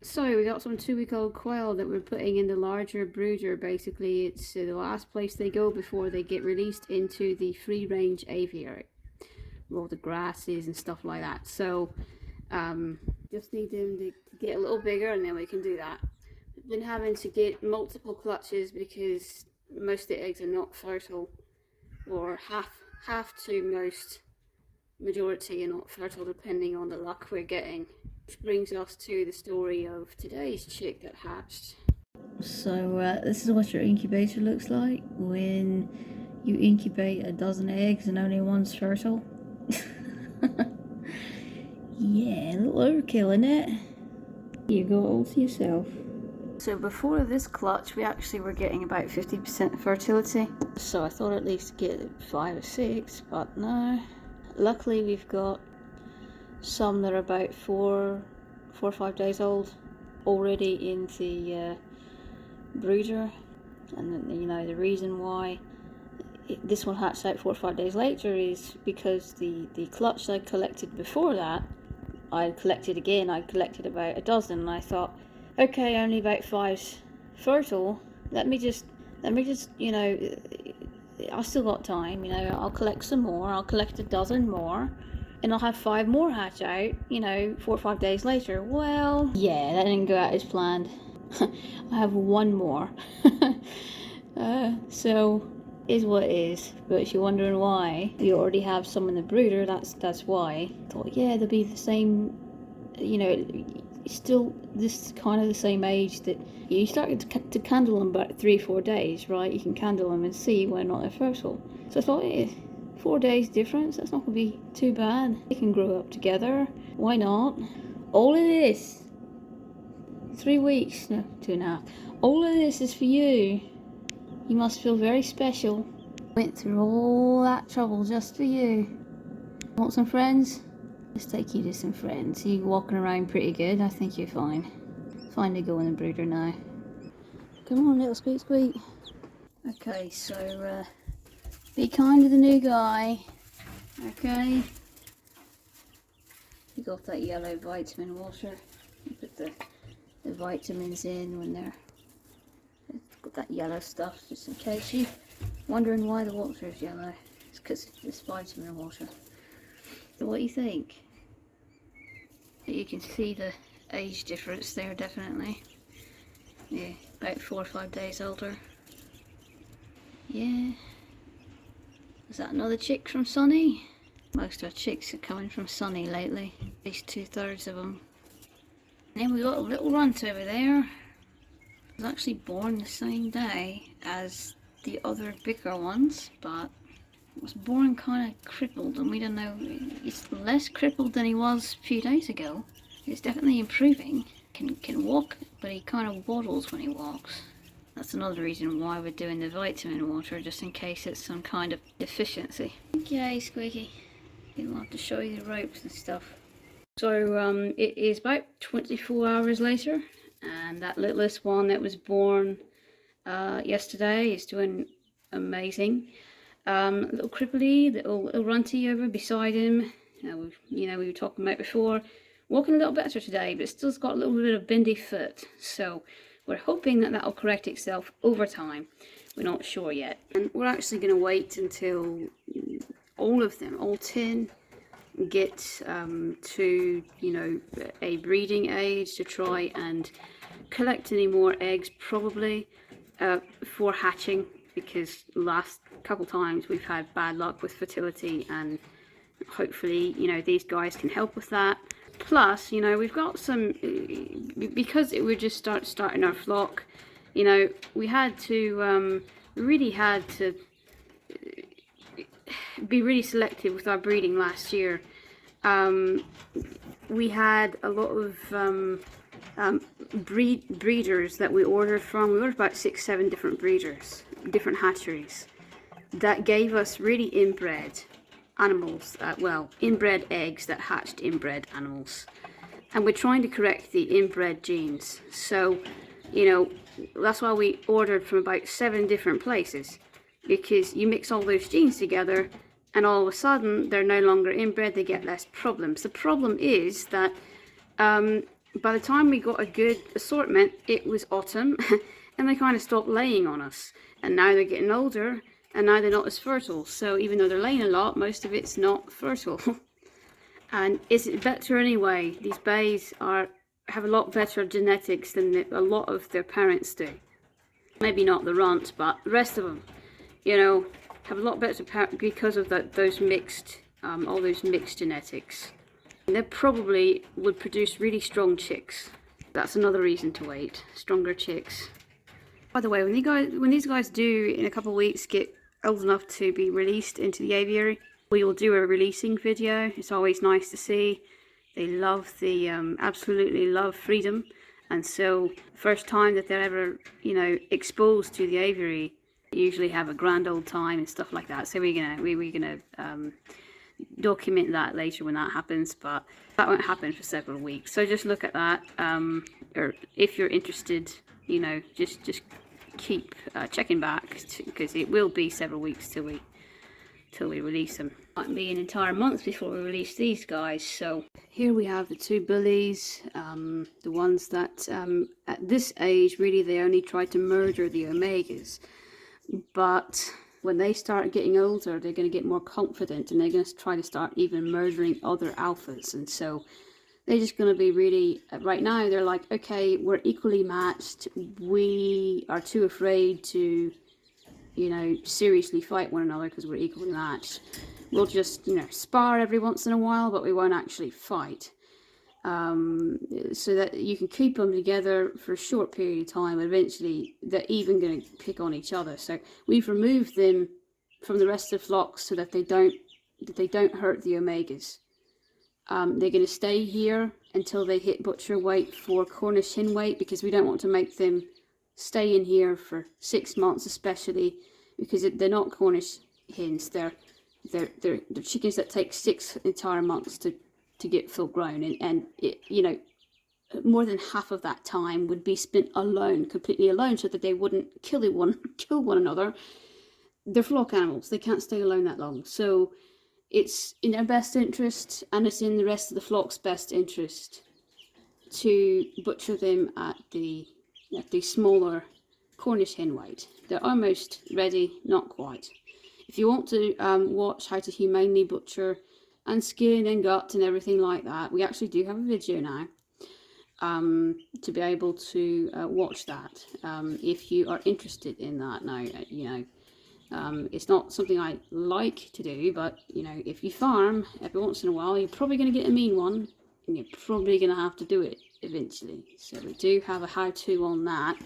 So we got some 2-week-old quail that we're putting in the larger brooder. Basically, it's the last place they go before they get released into the free-range aviary, where all the grasses and stuff like that. So just need them to get a little bigger, and then we can do that. We've been having to get multiple clutches because most of the eggs are not fertile, or half to most majority are not fertile, depending on the luck we're getting. Which brings us to the story of today's chick that hatched. So this is what your incubator looks like when you incubate a dozen eggs and only one's fertile. Yeah, a little overkill, isn't it? You go all to yourself. So before this clutch, we actually were getting about 50% fertility. So I thought at least get 5 or 6, but no. Luckily we've got some that are about 4 or 5 days old already in the brooder, and you know the reason why this one hatched out 4 or 5 days later is because the clutch I collected before that, I collected about a dozen, and I thought, okay, only about 5's fertile, let me just you know, I've still got time, you know, I'll collect some more, I'll collect a dozen more, and I'll have 5 more hatch out, you know, 4 or 5 days later. Well, yeah, that didn't go out as planned. I have 1 more. So is what it is. But if you're wondering why, you already have some in the brooder, that's why. I thought, yeah, they'll be the same, you know, still this kind of the same age that you start to candle them about 3 or 4 days, right? You can candle them and see whether or not they're fertile. So I thought, yeah, 4 days difference, that's not going to be too bad. They can grow up together. Why not? All of this, 3 weeks, no, 2.5. All of this is for you. You must feel very special. Went through all that trouble just for you. Want some friends? Let's take you to some friends. You're walking around pretty good. I think you're fine. Fine to go in the brooder now. Come on, little squeak squeak. Okay, so be kind to the new guy. Okay. You got that yellow vitamin water. You put the vitamins in when they're got that yellow stuff, just in case you're wondering why the water is yellow. It's because it's vitamin water. So what do you think? You can see the age difference there, definitely. Yeah, about 4 or 5 days older. Yeah. Is that another chick from Sunny? Most of our chicks are coming from Sunny lately. At least 2/3 of them. And then we got a little runt over there. It was actually born the same day as the other bigger ones, but was born kind of crippled, and we don't know, he's less crippled than he was a few days ago. He's definitely improving. Can walk, but he kind of waddles when he walks. That's another reason why we're doing the vitamin water, just in case it's some kind of deficiency. Okay, Squeaky, we'll have to show you the ropes and stuff. So it is about 24 hours later, and that littlest one that was born yesterday is doing amazing. Little cripply, little runty over beside him. We were talking about before. Walking a little better today, but still's got a little bit of bendy foot. So we're hoping that that'll correct itself over time. We're not sure yet. And we're actually going to wait until all of them, all 10, get to, you know, a breeding age to try and collect any more eggs, probably, for hatching, because last couple times we've had bad luck with fertility, and hopefully, you know, these guys can help with that. Plus, you know, we've got some, because we're just starting our flock, you know, we really had to be really selective with our breeding last year. We had a lot of breeders that we ordered from. We ordered about 6-7 different breeders, different hatcheries, that gave us really inbred animals, inbred eggs that hatched inbred animals. And we're trying to correct the inbred genes. So, you know, that's why we ordered from about 7 different places, because you mix all those genes together and all of a sudden they're no longer inbred, they get less problems. The problem is that By the time we got a good assortment, it was autumn, and they kind of stopped laying on us. And now they're getting older, and now they're not as fertile. So even though they're laying a lot, most of it's not fertile. And is it better anyway? These bays have a lot better genetics than a lot of their parents do. Maybe not the runt, but the rest of them, you know, have a lot better because of those mixed, all those mixed genetics. And they probably would produce really strong chicks. That's another reason to wait. Stronger chicks. By the way, when these guys do in a couple of weeks get old enough to be released into the aviary, we will do a releasing video. It's always nice to see. They love absolutely love freedom, and so first time that they're ever, you know, exposed to the aviary, they usually have a grand old time and stuff like that. So we're gonna document that later when that happens, but that won't happen for several weeks. So just look at that, or if you're interested, you know, just keep checking back, because it will be several weeks till we release them. Might be an entire month before we release these guys. So here we have the two bullies, the ones that at this age really they only try to murder the omegas, but when they start getting older, they're going to get more confident, and they're going to try to start even murdering other alphas. And so they're just going to be really, right now they're like, okay, we're equally matched, we are too afraid to, you know, seriously fight one another because we're equally matched. We'll just, you know, spar every once in a while, but we won't actually fight. So that you can keep them together for a short period of time, and eventually they're even going to pick on each other. So we've removed them from the rest of the flocks so that they don't hurt the omegas. They're going to stay here until they hit butcher weight for Cornish hen weight, because we don't want to make them stay in here for 6 months, especially because they're not Cornish hens. They're chickens that take 6 entire months to get full grown, and it, you know, more than half of that time would be spent alone, completely alone, so that they wouldn't kill one another. They're flock animals. They can't stay alone that long. So it's in their best interest, and it's in the rest of the flock's best interest, to butcher them at the smaller Cornish hen weight. They're almost ready, not quite. If you want to watch how to humanely butcher and skin and gut and everything like that, we actually do have a video now to be able to watch that, if you are interested in that. Now, you know, it's not something I like to do, but, you know, if you farm every once in a while, you're probably going to get a mean one, and you're probably going to have to do it eventually. So we do have a how-to on that.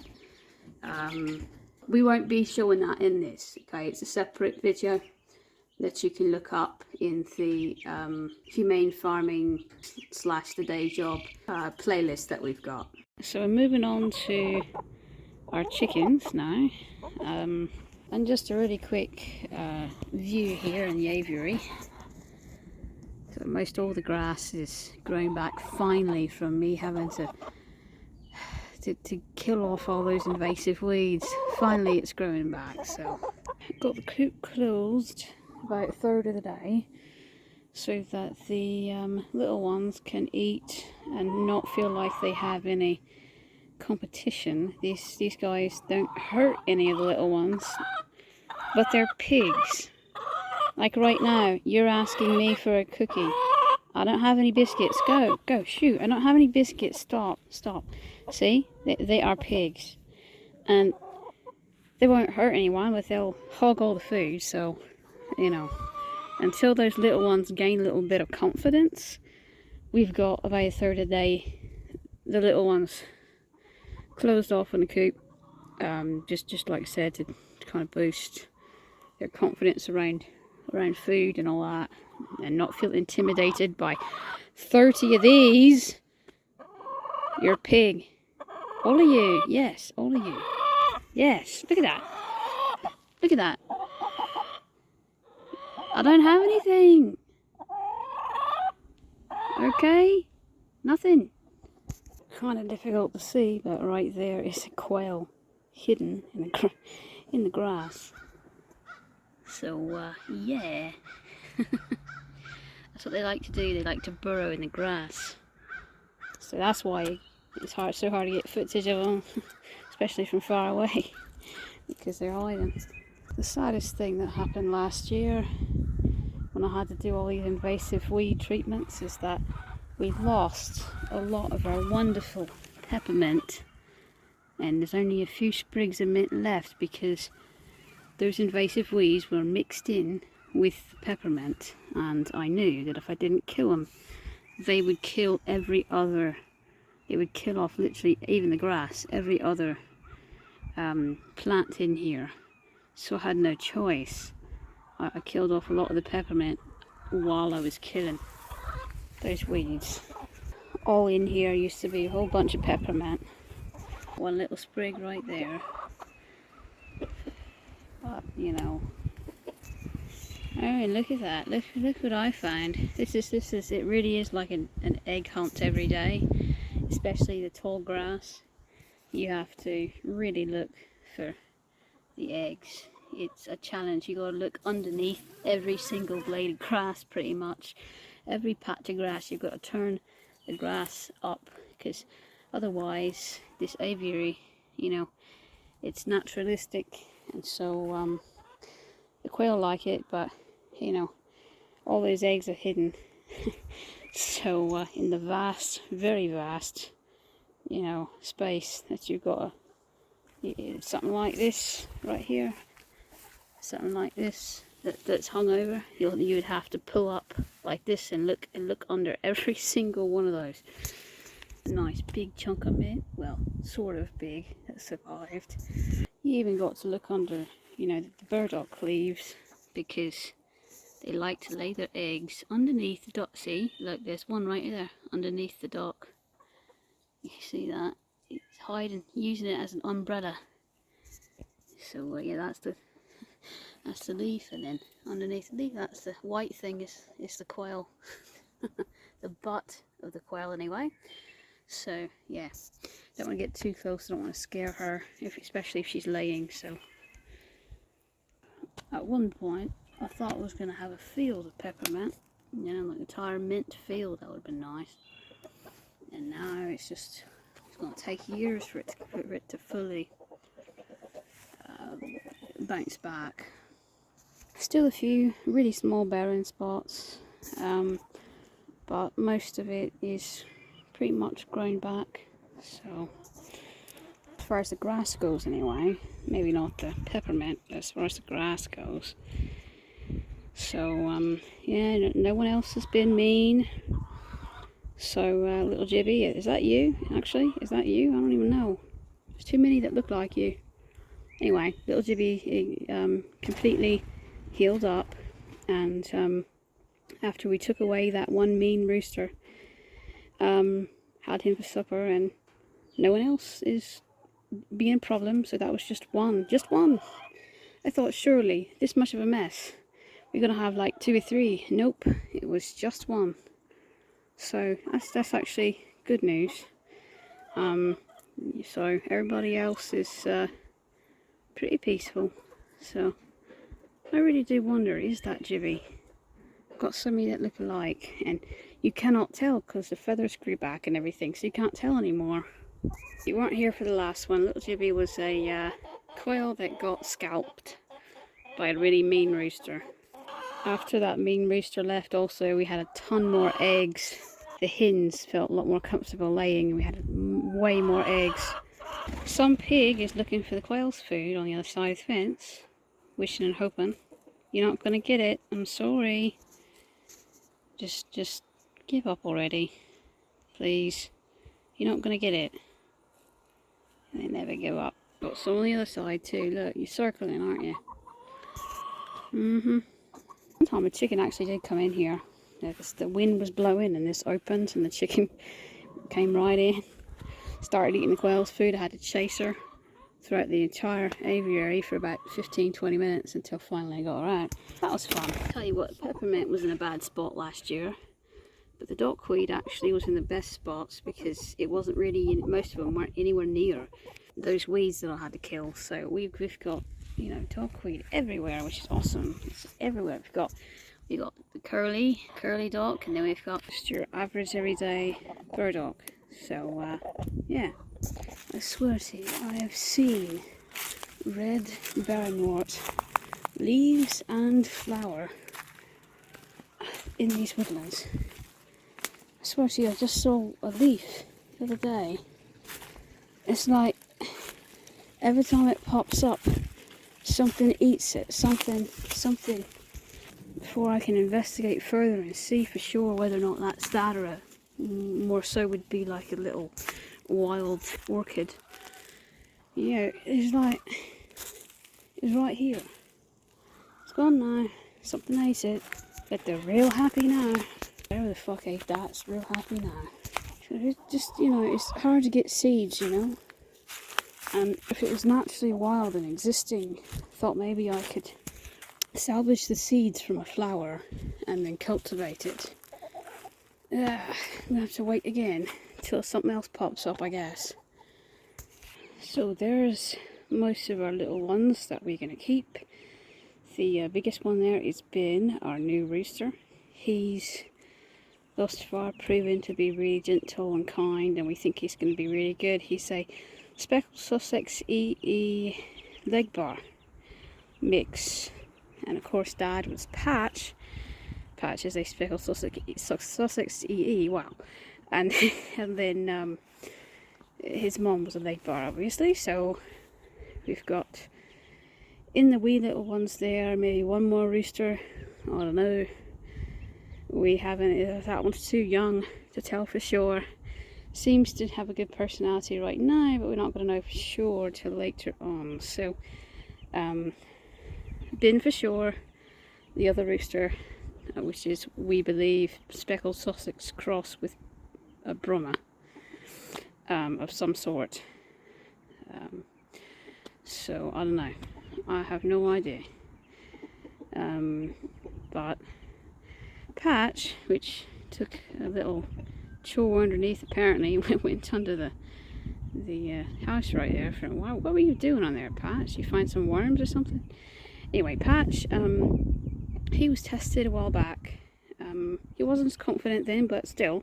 We won't be showing that in this, okay? It's a separate video that you can look up in the humane farming / the day job playlist that we've got. So we're moving on to our chickens now, and just a really quick view here in the aviary. So most all the grass is growing back finally from me having to kill off all those invasive weeds. Finally it's growing back. So got the coop closed about a third of the day, so that the little ones can eat and not feel like they have any competition. These guys don't hurt any of the little ones, but they're pigs. Like right now, you're asking me for a cookie. I don't have any biscuits. Go, shoot. I don't have any biscuits. Stop. See? They are pigs. And they won't hurt anyone, but they'll hog all the food. So, you know, until those little ones gain a little bit of confidence, we've got about a third of the day, the little ones closed off in the coop. Just like I said, to kind of boost their confidence around food and all that, and not feel intimidated by 30 of these. You're a pig. All of you. Yes, all of you. Yes, look at that. Look at that. I don't have anything. Okay? Nothing. Kind of difficult to see, but right there is a quail hidden in the grass. So, yeah. That's what they like to do. They like to burrow in the grass. So that's why it's so hard to get footage of them, especially from far away, because they're hiding. The saddest thing that happened last year when I had to do all these invasive weed treatments is that we lost a lot of our wonderful peppermint, and there's only a few sprigs of mint left because those invasive weeds were mixed in with peppermint, and I knew that if I didn't kill them, they would kill every other, it would kill off literally even the grass, every other plant in here. So I had no choice. I killed off a lot of the peppermint while I was killing those weeds. All in here used to be a whole bunch of peppermint. One little sprig right there. But, you know. Oh, look at that. Look what I find. This is, it really is like an egg hunt every day. Especially the tall grass. You have to really look for the eggs. It's a challenge. You gotta look underneath every single blade of grass pretty much. Every patch of grass you've got to turn the grass up, because otherwise this aviary, you know, it's naturalistic, and so the quail like it, but you know, all those eggs are hidden. So in the vast, very vast, you know, space that you've got something like this right here, something like this that's hung over, you would have to pull up like this and look under every single one of those. A nice big chunk of mint, well, sort of big, that survived. You even got to look under, you know, the burdock leaves, because they like to lay their eggs underneath the dock. See, look, there's one right there underneath the dock. You see that? It's hiding, using it as an umbrella. So yeah, that's the leaf, and then underneath the leaf, that's the white thing is the quail. The butt of the quail anyway. So yeah, don't want to get too close, don't want to scare her, especially if she's laying. So at one point I thought I was going to have a field of peppermint, you know, like an entire mint field. That would have been nice. And now it's going to take years for it to fully bounce back. Still a few really small bearing spots, but most of it is pretty much grown back. So as far as the grass goes anyway, maybe not the peppermint, but as far as the grass goes. So yeah, no one else has been mean. So little Jibby, is that you actually? Is that you? I don't even know. There's too many that look like you. Anyway, little Jibby completely healed up, and after we took away that one mean rooster, had him for supper, and no one else is being a problem, so that was just one. I thought, surely this much of a mess, we're gonna have like 2 or 3. Nope, it was just one. So that's actually good news. So everybody else is pretty peaceful. So I really do wonder, is that Jibby? I've got so many that look alike, and you cannot tell because the feathers grew back and everything, so you can't tell anymore. You weren't here for the last one. Little Jibby was a quail that got scalped by a really mean rooster. After that mean rooster left also, we had a ton more eggs. The hens felt a lot more comfortable laying, and we had way more eggs. Some pig is looking for the quail's food on the other side of the fence, wishing and hoping. You're not going to get it, I'm sorry. Just give up already, please. You're not going to get it. They never give up. Got some on the other side too. Look, you're circling, aren't you? One time a chicken actually did come in here. The wind was blowing and this opened, and the chicken came right in. Started eating the quail's food. I had to chase her throughout the entire aviary for about 15-20 minutes until finally I got her out. That was fun. I'll tell you what, peppermint was in a bad spot last year, but the dockweed actually was in the best spots because it wasn't really, most of them weren't anywhere near those weeds that I had to kill. So we've got, you know, dockweed everywhere, which is awesome. It's everywhere. We got the curly dock, and then we've got just your average everyday burdock. So yeah, I swear to you, I have seen red barrenwort leaves and flower in these woodlands. I swear to you, I just saw a leaf the other day. It's like every time it pops up, something eats it, something, before I can investigate further and see for sure whether or not that's that, or more so would be like a little wild orchid. Yeah, it's like, it's right here. It's gone now, something ate it, but they're real happy now. Whatever the fuck ate that, it's real happy now. It's just, you know, it's hard to get seeds, you know. And if it was naturally wild and existing, I thought maybe I could salvage the seeds from a flower and then cultivate it. I'm gonna have to wait again till something else pops up, I guess. So there's most of our little ones that we're gonna keep. The biggest one there is Ben, our new rooster. He's thus far proven to be really gentle and kind, and we think he's going to be really good. He's a speckled Sussex EE leg bar mix, and of course Dad was Patch. Patch is a speckled Sussex EE. Wow, and and then his mom was a leg bar, obviously. So we've got in the wee little ones there maybe one more rooster. I don't know. We haven't, that one's too young to tell for sure. Seems to have a good personality right now, but we're not going to know for sure till later on. So, Ben for sure, the other rooster, which is, we believe, speckled Sussex cross with a Brummer of some sort. So, I don't know. I have no idea. But Patch, which took a little chore underneath apparently, went under the house right there. What were you doing on there, Patch? You find some worms or something? Anyway, Patch, he was tested a while back. He wasn't as confident then, but still,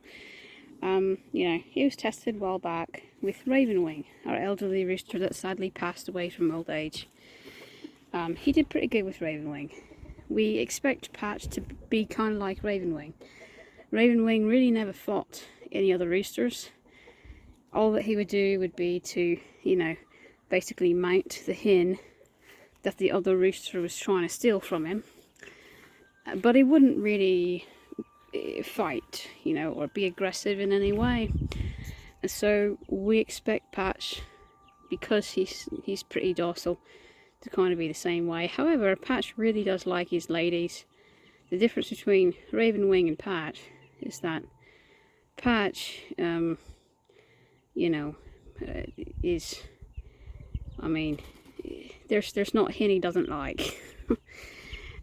you know, he was tested a while back with Ravenwing, our elderly rooster that sadly passed away from old age. He did pretty good with Ravenwing. We expect Patch to be kind of like Ravenwing. Ravenwing really never fought any other roosters. All that he would do would be to, you know, basically mount the hen that the other rooster was trying to steal from him. But he wouldn't really fight, you know, or be aggressive in any way. And so we expect Patch, because he's pretty docile, to kind of be the same way. However, Patch really does like his ladies. The difference between Ravenwing and Patch is that Patch, you know, is, I mean, there's not a hen he doesn't like.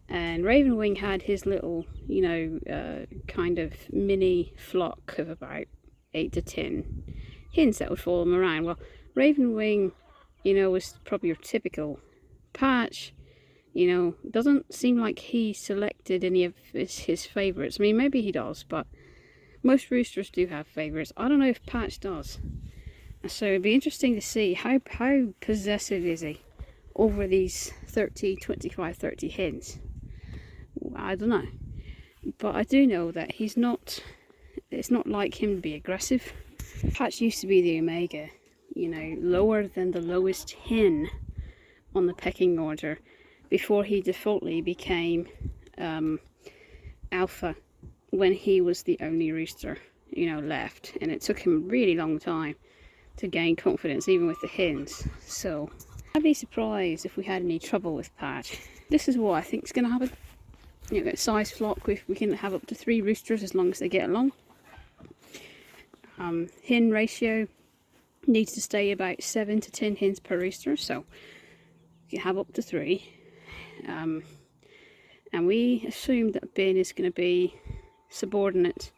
And Ravenwing had his little, you know, kind of mini flock of about 8 to 10 hens that would follow him around. Well, Ravenwing, you know, was probably your typical. Patch, you know, doesn't seem like he selected any of his favourites. I mean, maybe he does, but most roosters do have favourites. I don't know if Patch does. So it'd be interesting to see how possessive is he over these 25, 30 hens. I don't know. But I do know that it's not like him to be aggressive. Patch used to be the Omega, you know, lower than the lowest hen on the pecking order before he defaultly became alpha when he was the only rooster, you know, left. And it took him a really long time to gain confidence, even with the hens. So I'd be surprised if we had any trouble with Patch. This is what I think is going to happen. You know, size flock, we can have up to 3 roosters as long as they get along. Hen ratio needs to stay about 7 to 10 hens per rooster, so you have up to 3. And we assume that Ben is going to be subordinate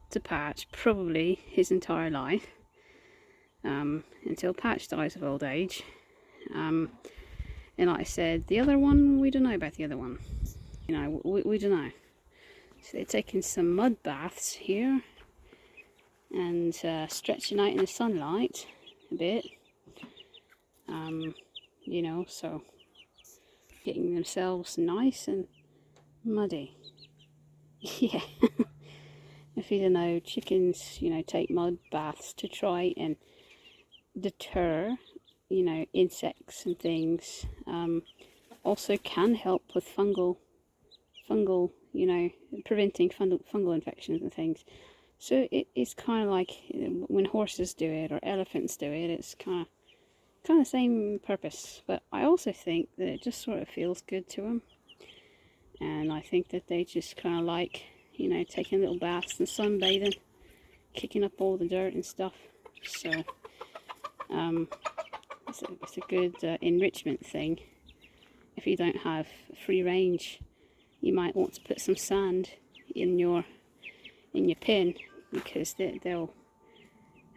to Patch probably his entire life, until Patch dies of old age. And like I said, the other one, we don't know about the other one. You know, we don't know. So they're taking some mud baths here. and stretching out in the sunlight a bit, you know, so getting themselves nice and muddy. Yeah. If you don't know, chickens, you know, take mud baths to try and deter, you know, insects and things. Also can help with fungal, you know, preventing fungal infections and things. So it's kind of like when horses do it or elephants do it. It's kind of the same purpose. But I also think that it just sort of feels good to them, and I think that they just kind of like, you know, taking little baths and sunbathing, kicking up all the dirt and stuff. So it's a good enrichment thing. If you don't have free range, you might want to put some sand in your pen, because they'll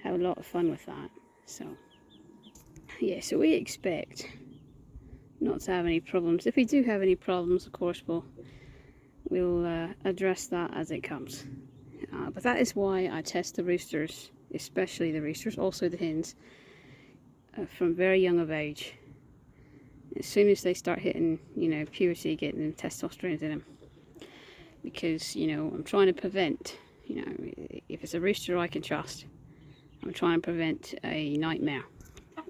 have a lot of fun with that. So yeah, so we expect not to have any problems. If we do have any problems, of course we'll address that as it comes. But that is why I test the roosters, especially the roosters, also the hens, from very young of age. As soon as they start hitting, you know, puberty, getting testosterone in them. Because, you know, I'm trying to prevent, you know, if it's a rooster I can trust, I'm trying to prevent a nightmare.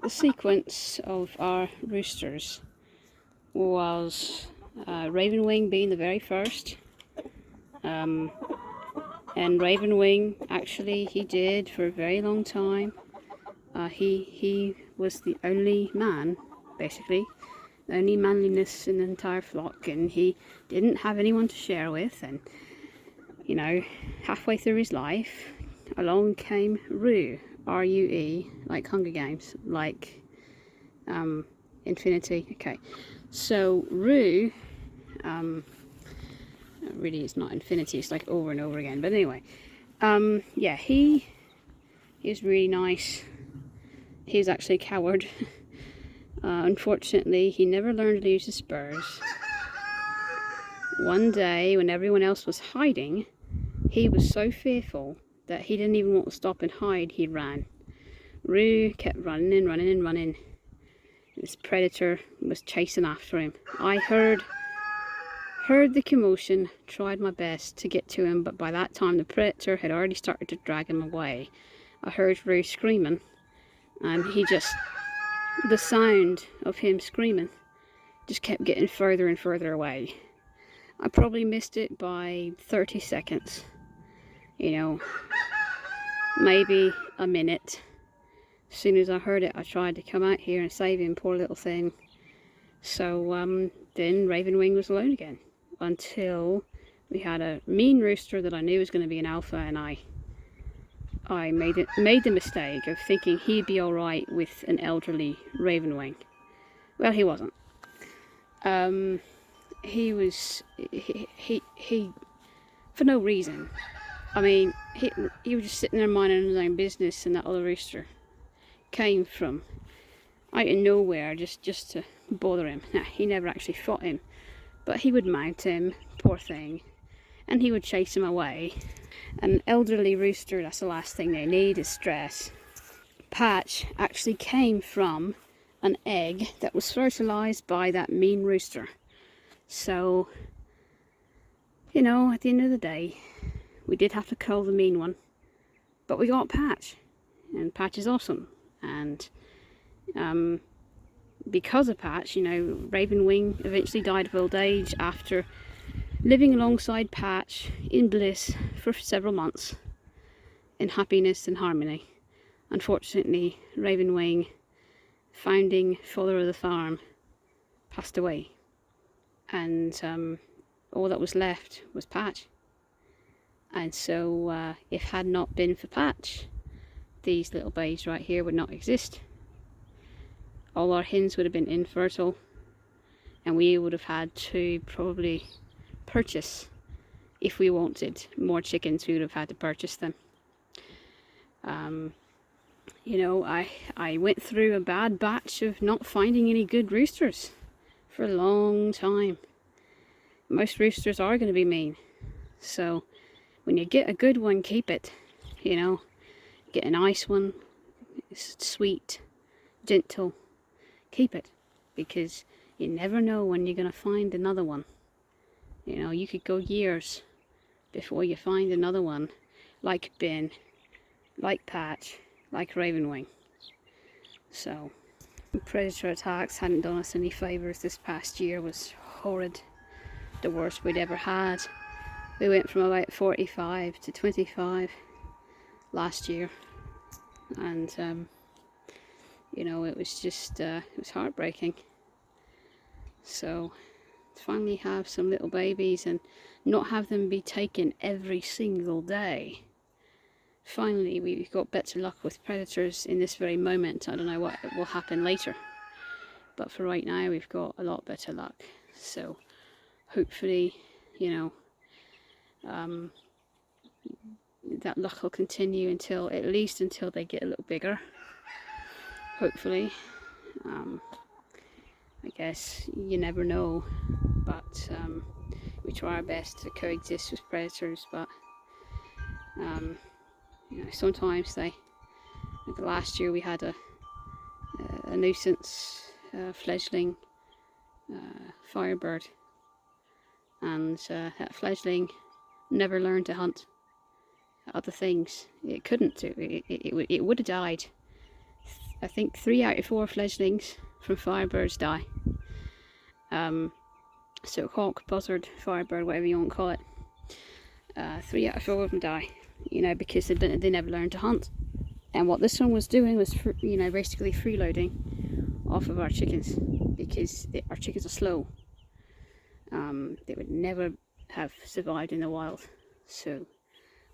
The sequence of our roosters was Ravenwing being the very first. And Ravenwing, actually, he did for a very long time. He was the only man, basically, the only manliness in the entire flock, and he didn't have anyone to share with. And, you know, halfway through his life, along came Rue, R-U-E, like Hunger Games, like Infinity. Okay, so Rue, really it's not infinity, it's like over and over again, but anyway, yeah, he was really nice. He was actually a coward. Unfortunately, he never learned to use his spurs. One day, when everyone else was hiding, he was so fearful that he didn't even want to stop and hide. He ran. Rue kept running and running and running. This predator was chasing after him. I heard the commotion, tried my best to get to him, but by that time the predator had already started to drag him away. I heard Rue screaming, and the sound of him screaming just kept getting further and further away. I probably missed it by 30 seconds, you know, maybe a minute. As soon as I heard it, I tried to come out here and save him, poor little thing. So then Ravenwing was alone again, until we had a mean rooster that I knew was going to be an alpha, and I made the mistake of thinking he'd be alright with an elderly Ravenwing. Well, he wasn't. He for no reason. I mean, he was just sitting there minding his own business, and that other rooster came from out of nowhere just to bother him. Now, he never actually fought him, but he would mount him, poor thing, and he would chase him away. An elderly rooster, that's the last thing they need, is stress. Patch actually came from an egg that was fertilized by that mean rooster. So, you know, at the end of the day, we did have to cull the mean one, but we got Patch, and Patch is awesome. And because of Patch, you know, Ravenwing eventually died of old age after living alongside Patch in bliss for several months, in happiness and harmony. Unfortunately, Ravenwing, founding father of the farm, passed away, and all that was left was Patch. And so if had not been for Patch, these little babes right here would not exist. All our hens would have been infertile, and we would have had to probably purchase, if we wanted more chickens, we would have had to purchase them. You know, I went through a bad batch of not finding any good roosters for a long time. Most roosters are going to be mean, so when you get a good one, keep it, you know. Get a nice one, it's sweet, gentle, keep it, because you never know when you're going to find another one. You know, you could go years before you find another one, like Ben, like Patch, like Ravenwing. So, predator attacks hadn't done us any favours. This past year was horrid, the worst we'd ever had. We went from about 45 to 25 last year, and you know, it was just it was heartbreaking. So to finally have some little babies and not have them be taken every single day. Finally, we've got better luck with predators in this very moment. I don't know what will happen later, but for right now we've got a lot better luck. So hopefully, you know, that luck will continue until, at least until they get a little bigger, hopefully. I guess you never know, but we try our best to coexist with predators, but you know, sometimes they, like last year we had a nuisance fledgling firebird, and that fledgling never learned to hunt other things. It couldn't do. It would have died. I think 3 out of 4 fledglings from firebirds die. So hawk, buzzard, firebird, whatever you want to call it, 3 out of 4 of them die, you know, because they never learned to hunt. And what this one was doing was, you know, basically freeloading off of our chickens, because our chickens are slow. They would never have survived in the wild. So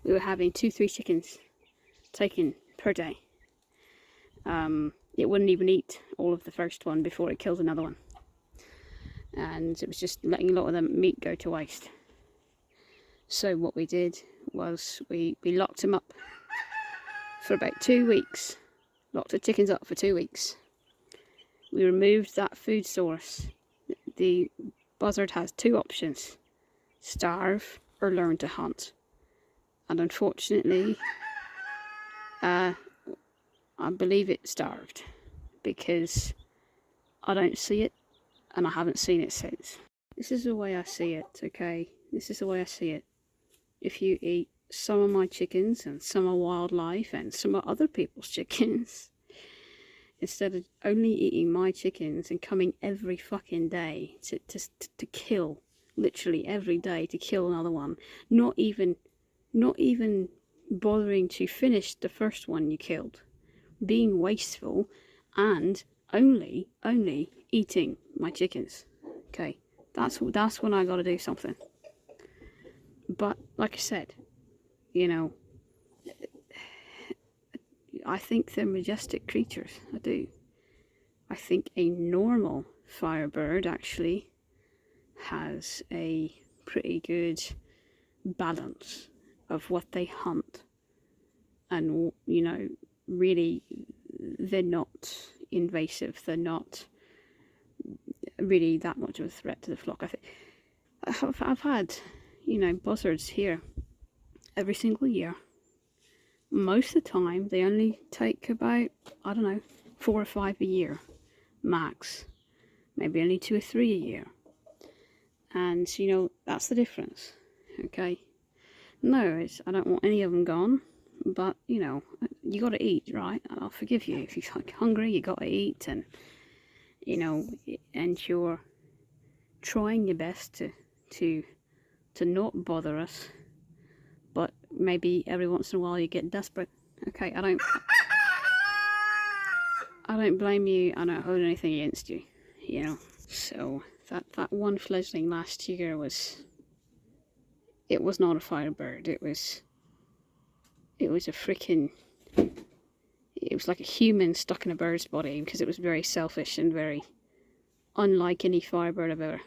we were having 2-3 chickens taken per day. It wouldn't even eat all of the first one before it killed another one. And it was just letting a lot of the meat go to waste. So what we did was we locked them up for about 2 weeks. Locked the chickens up for 2 weeks. We removed that food source. The buzzard has 2 options: starve or learn to hunt. And unfortunately, I believe it starved, because I don't see it, and I haven't seen it since. This is the way I see it, okay? This is the way I see it. If you eat some of my chickens and some of wildlife and some of other people's chickens, instead of only eating my chickens and coming every fucking day to kill, literally every day to kill another one, not even bothering to finish the first one you killed, being wasteful, and only eating my chickens. Okay, that's when I gotta do something. But like I said, you know, I think they're majestic creatures. I do. I think a normal firebird actually has a pretty good balance of what they hunt, and, you know, really they're not invasive, they're not really that much of a threat to the flock. I think I've had, you know, buzzards here every single year. Most of the time they only take about, I don't know, 4 or 5 a year max, maybe only 2 or 3 a year. And you know, that's the difference. Okay, no, I don't want any of them gone, but you know, you got to eat, right? I'll forgive you if you're hungry. You got to eat, and you know, and you're trying your best to not bother us, but maybe every once in a while you get desperate. Okay, I don't blame you. I don't hold anything against you, you know. So that one fledgling last year was not a firebird. It was a freaking, it was like a human stuck in a bird's body, because it was very selfish and very unlike any firebird I've ever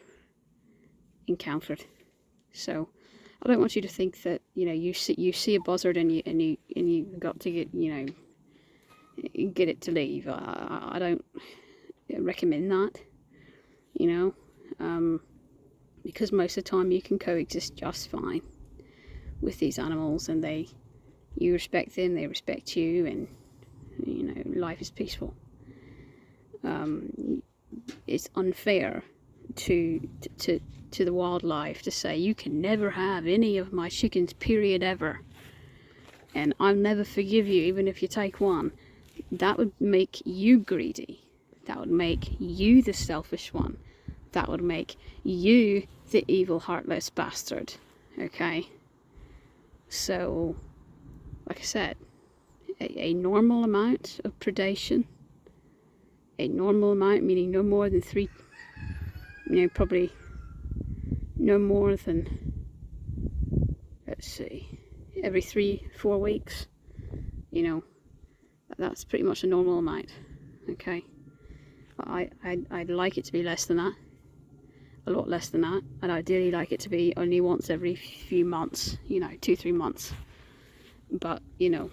encountered. So I don't want you to think that, you know, you see a buzzard and you got to get, you know, get it to leave. I don't recommend that, you know, because most of the time you can coexist just fine with these animals, and they You respect them, they respect you, and you know, life is peaceful. It's unfair to the wildlife to say you can never have any of my chickens, period, ever, and I'll never forgive you even if you take one. That would make you greedy. That would make you the selfish one. That would make you the evil, heartless bastard. Okay? So, like I said, a normal amount of predation, a normal amount meaning no more than 3, you know, probably no more than, let's see, every 3-4 weeks, you know, that's pretty much a normal amount. Okay? I'd like it to be less than that, a lot less than that. I'd ideally like it to be only once every few months, you know, 2-3 months. But, you know,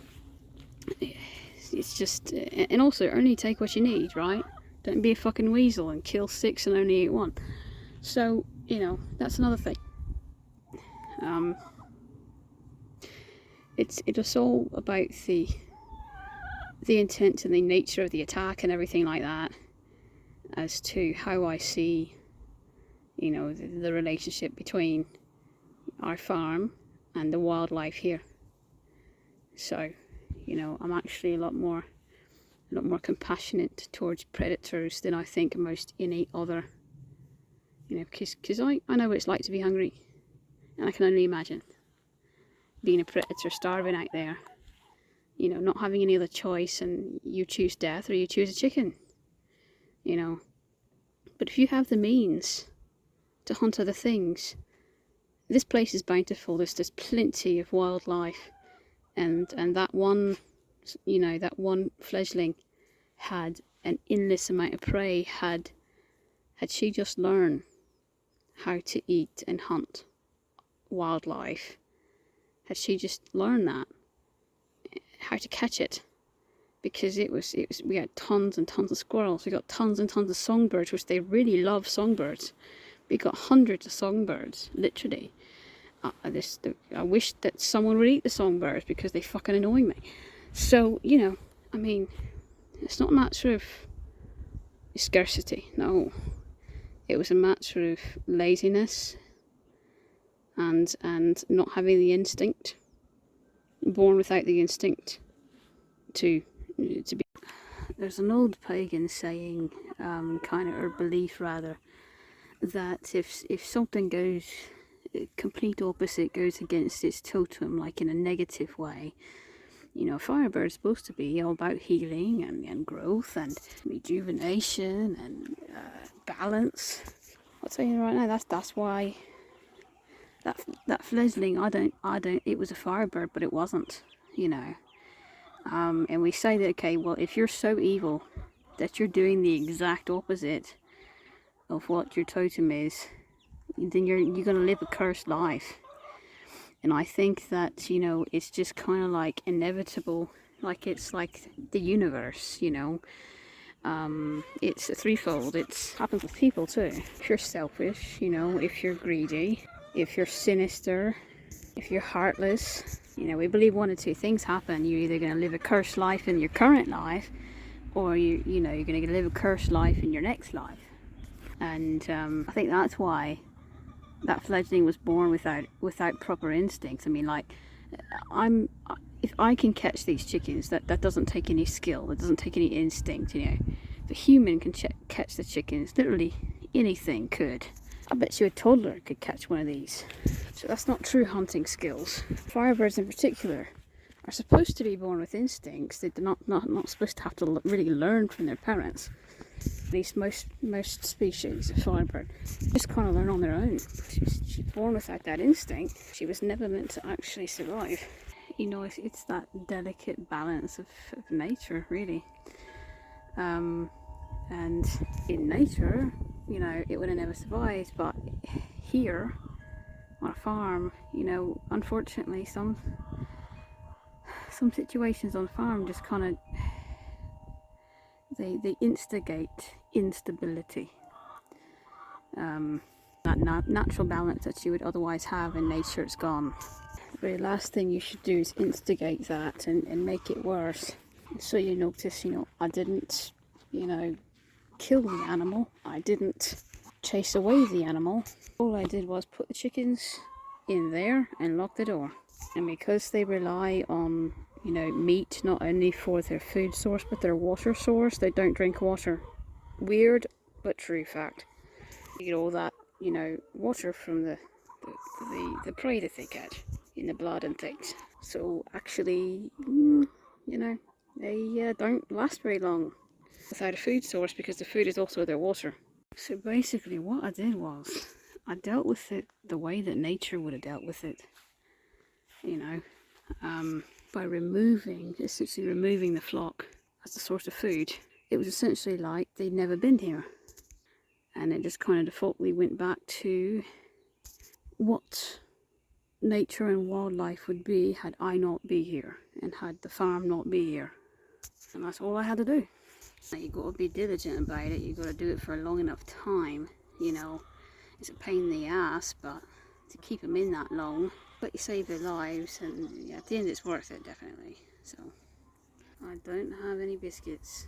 it's just, and also only take what you need, right? Don't be a fucking weasel and kill 6 and only eat 1. So, you know, that's another thing. It's all about the intent and the nature of the attack and everything like that, as to how I see, you know, the relationship between our farm and the wildlife here. So, you know, I'm actually a lot more compassionate towards predators than I think most any other. You know, because I know what it's like to be hungry, and I can only imagine being a predator, starving out there, you know, not having any other choice, and you choose death or you choose a chicken, you know. But if you have the means to hunt other things, this place is bountiful. There's plenty of wildlife, and that one, you know, that one fledgling had an endless amount of prey. Had she just learned how to eat and hunt wildlife, had she just learned that, how to catch it, because it was we had tons and tons of squirrels, we got tons and tons of songbirds, which they really love songbirds. We got hundreds of songbirds, literally. I wish that someone would eat the songbirds because they fucking annoy me. So, you know, I mean, it's not a matter of scarcity, no. It was a matter of laziness and not having the instinct, born without the instinct to be. There's an old pagan saying, kind of, or belief rather, that if something goes complete opposite, goes against its totem, like in a negative way, you know, Firebird's supposed to be all about healing and growth and rejuvenation and balance. I'll tell you right now, that's why that fledgling, I don't, it was a Firebird, but it wasn't, you know. And we say that, okay, well, if you're so evil that you're doing the exact opposite of what your totem is, then you're going to live a cursed life. And I think that, you know, it's just kind of like inevitable, like it's like the universe, you know. It's a threefold. It happens with people too. If you're selfish, you know, if you're greedy, if you're sinister, if you're heartless, you know, we believe one or two things happen. You're either going to live a cursed life in your current life, or you know, you're going to live a cursed life in your next life. And I think that's why that fledgling was born without proper instincts. I mean, like, if I can catch these chickens, that doesn't take any skill, that doesn't take any instinct, you know. If a human can catch the chickens, literally anything could. I bet you a toddler could catch one of these. So that's not true hunting skills. Firebirds in particular are supposed to be born with instincts. They're not supposed to have to really learn from their parents. At least most species of firebird just kind of learn on their own. She's born without that instinct. She was never meant to actually survive. You know, it's that delicate balance of nature, really. And in nature, you know, it would have never survived. But here on a farm, you know, unfortunately, some situations on farm just kind of they instigate instability. That natural balance that you would otherwise have in nature is gone. The last thing you should do is instigate that and make it worse. So you notice, I didn't, kill the animal. I didn't chase away the animal. All I did was put the chickens in there and lock the door. And because they rely on, meat not only for their food source but their water source, they don't drink water. Weird but true fact. You get all that, water from the prey that they catch in the blood and things. So actually, they don't last very long without a food source, because the food is also their water. So basically what I did was I dealt with it the way that nature would have dealt with it, by essentially removing the flock as a source of food. It was essentially like they'd never been here, and it just kind of defaultly went back to what nature and wildlife would be had I not be here, and had the farm not be here. And that's all I had to do. Now, you got to be diligent about it. You got to do it for a long enough time. It's a pain in the ass, but to keep them in that long, but you save their lives, and at the end it's worth it, definitely. So I don't have any biscuits.